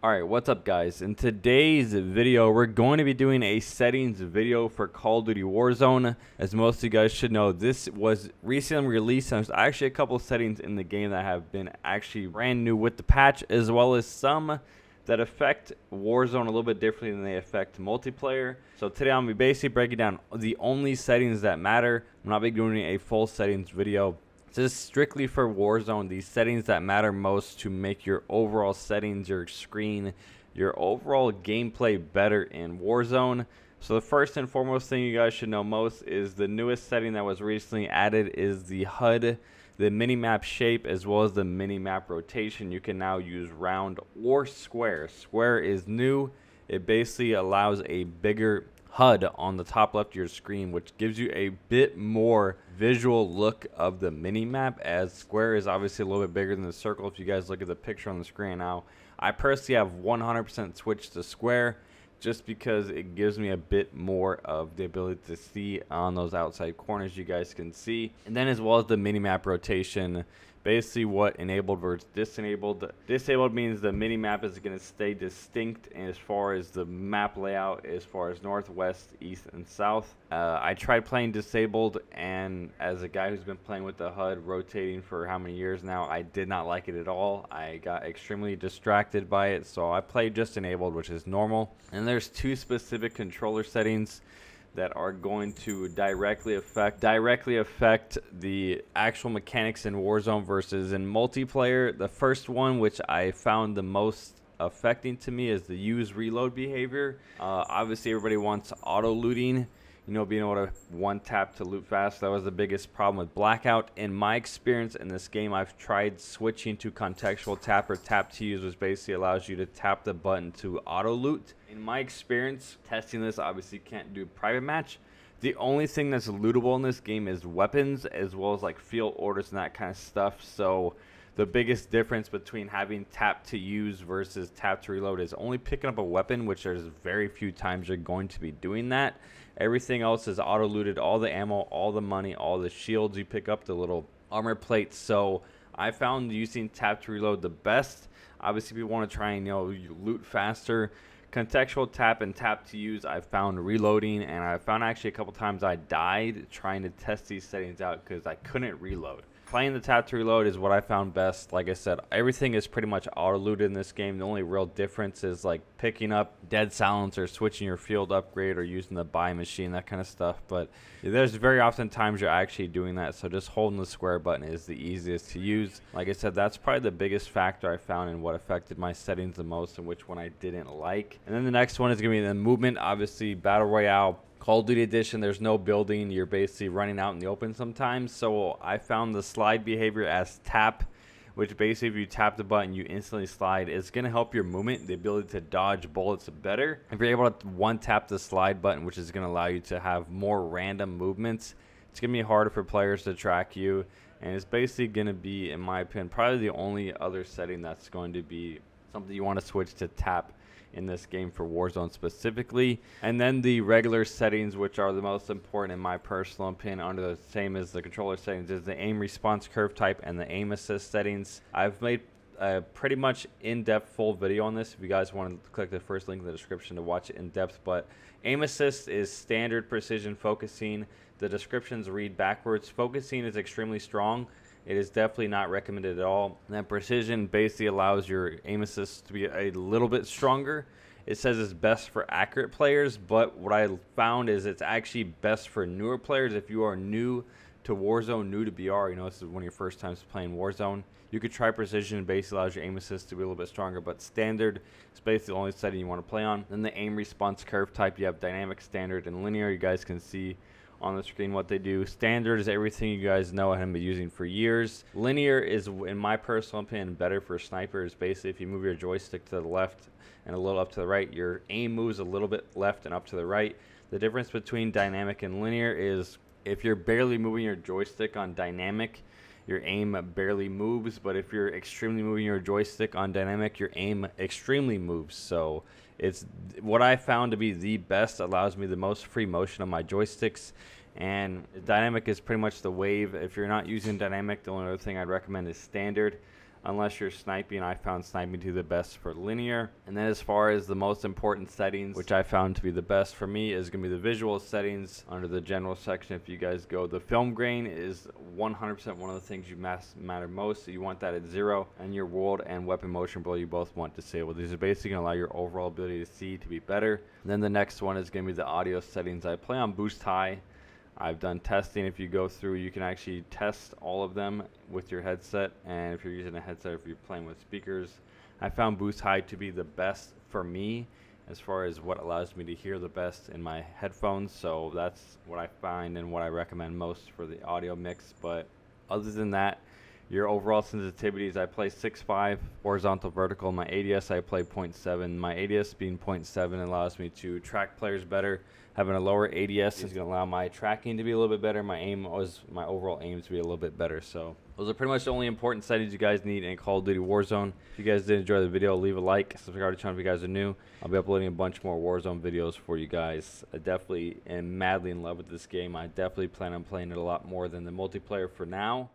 Alright, what's up guys? In today's video, we're going to be doing a settings video for Call of Duty Warzone. As most of you guys should know, this was recently released, and there's actually a couple settings in the game that have been actually brand new with the patch, as well as some that affect Warzone a little bit differently than they affect multiplayer. So today I'm going to be basically breaking down the only settings that matter. I'm not going to be doing a full settings video. This is strictly for Warzone, these settings that matter most to make your overall settings, your screen, your overall gameplay better in Warzone. So the first and foremost thing you guys should know most is the newest setting that was recently added is the HUD, the minimap shape, as well as the minimap rotation. You can now use round or square. Square is new. It basically allows a bigger HUD on the top left of your screen, which gives you a bit more visual look of the minimap, as square is obviously a little bit bigger than the circle. If you guys look at the picture on the screen now, I personally have 100% switched to square just because it gives me a bit more of the ability to see on those outside corners you guys can see. And then as well as the minimap rotation, basically what enabled versus disabled. Disabled means the minimap is going to stay distinct as far as the map layout, as far as north, west, east, and south. I tried playing disabled, and as a guy who's been playing with the HUD rotating for how many years now, I did not like it at all. I got extremely distracted by it, so I played just enabled, which is normal. And there's two specific controller settings that are going to directly affect the actual mechanics in Warzone versus in multiplayer. The first one, which I found the most affecting to me, is the use reload behavior. Obviously everybody wants auto looting, you know, being able to one tap to loot fast. That was the biggest problem with Blackout. In my experience in this game, I've tried switching to contextual tap or tap to use, which basically allows you to tap the button to auto loot. In my experience testing this, obviously can't do private match. The only thing that's lootable in this game is weapons, as well as like field orders and that kind of stuff. So the biggest difference between having tap to use versus tap to reload is only picking up a weapon, which there's very few times you're going to be doing that. Everything else is auto looted, all the ammo, all the money, all the shields you pick up, the little armor plates. So I found using tap to reload the best. Obviously, if you want to try and, you loot faster, contextual tap and tap to use, I found reloading, and I found actually a couple times I died trying to test these settings out because I couldn't reload. Playing the tap to reload is what I found best. Like I said, everything is pretty much auto looted in this game. The only real difference is like picking up dead silence or switching your field upgrade or using the buy machine, that kind of stuff. But there's very often times you're actually doing that, so just holding the square button is the easiest to use. Like I said, that's probably the biggest factor I found in what affected my settings the most and which one I didn't like. And then the next one is going to be the movement. Obviously, Battle Royale, Call of Duty Edition, there's no building. You're basically running out in the open sometimes. So I found the slide behavior as tap, which basically if you tap the button, you instantly slide. It's going to help your movement, the ability to dodge bullets better. If you're able to one tap the slide button, which is going to allow you to have more random movements, it's going to be harder for players to track you. And it's basically going to be, in my opinion, probably the only other setting that's going to be something you want to switch to tap in this game for Warzone specifically. And then the regular settings, which are the most important in my personal opinion, under the same as the controller settings, is the aim response curve type and the aim assist settings. I've made a pretty much in-depth full video on this if you guys want to click the first link in the description to watch it in depth. But aim assist is standard precision focusing. The descriptions read backwards. Focusing is extremely strong. It is definitely not recommended at all. And then precision basically allows your aim assist to be a little bit stronger. It says it's best for accurate players, but what I found is it's actually best for newer players. If you are new to Warzone, new to BR, this is one of your first times playing Warzone, you could try precision. It basically allows your aim assist to be a little bit stronger, but standard is basically the only setting you want to play on. Then the aim response curve type, you have dynamic, standard, and linear. You guys can see on the screen what they do. Standard is everything you guys know I have been using for years. Linear is, in my personal opinion, better for snipers. Basically, if you move your joystick to the left and a little up to the right, your aim moves a little bit left and up to the right. The difference between dynamic and linear is if you're barely moving your joystick on dynamic, your aim barely moves, but if you're extremely moving your joystick on dynamic, your aim extremely moves. So it's what I found to be the best, allows me the most free motion on my joysticks. And dynamic is pretty much the wave. If you're not using dynamic, the only other thing I'd recommend is standard. unless you're sniping. I found sniping to be the best for linear. And then as far as the most important settings, which I found to be the best for me, is going to be the visual settings under the general section. If you guys go, the film grain is 100% one of the things you matter most. So you want that at 0, and your world and weapon motion blur you both want disabled. These are basically going to allow your overall ability to see to be better. And then the next one is going to be the audio settings. I play on boost high. I've done testing. If you go through, you can actually test all of them with your headset, and if you're using a headset, if you're playing with speakers, I found boost high to be the best for me as far as what allows me to hear the best in my headphones. So that's what I find and what I recommend most for the audio mix. But other than that, your overall sensitivities, I play 6.5 horizontal vertical. My ADS I play 0.7. My ADS being 0.7 allows me to track players better. Having a lower ADS is going to allow my tracking to be a little bit better. My overall aim to be a little bit better. So those are pretty much the only important settings you guys need in Call of Duty Warzone. If you guys did enjoy the video, leave a like, subscribe to the channel if you guys are new. I'll be uploading a bunch more Warzone videos for you guys. I definitely am madly in love with this game. I definitely plan on playing it a lot more than the multiplayer for now.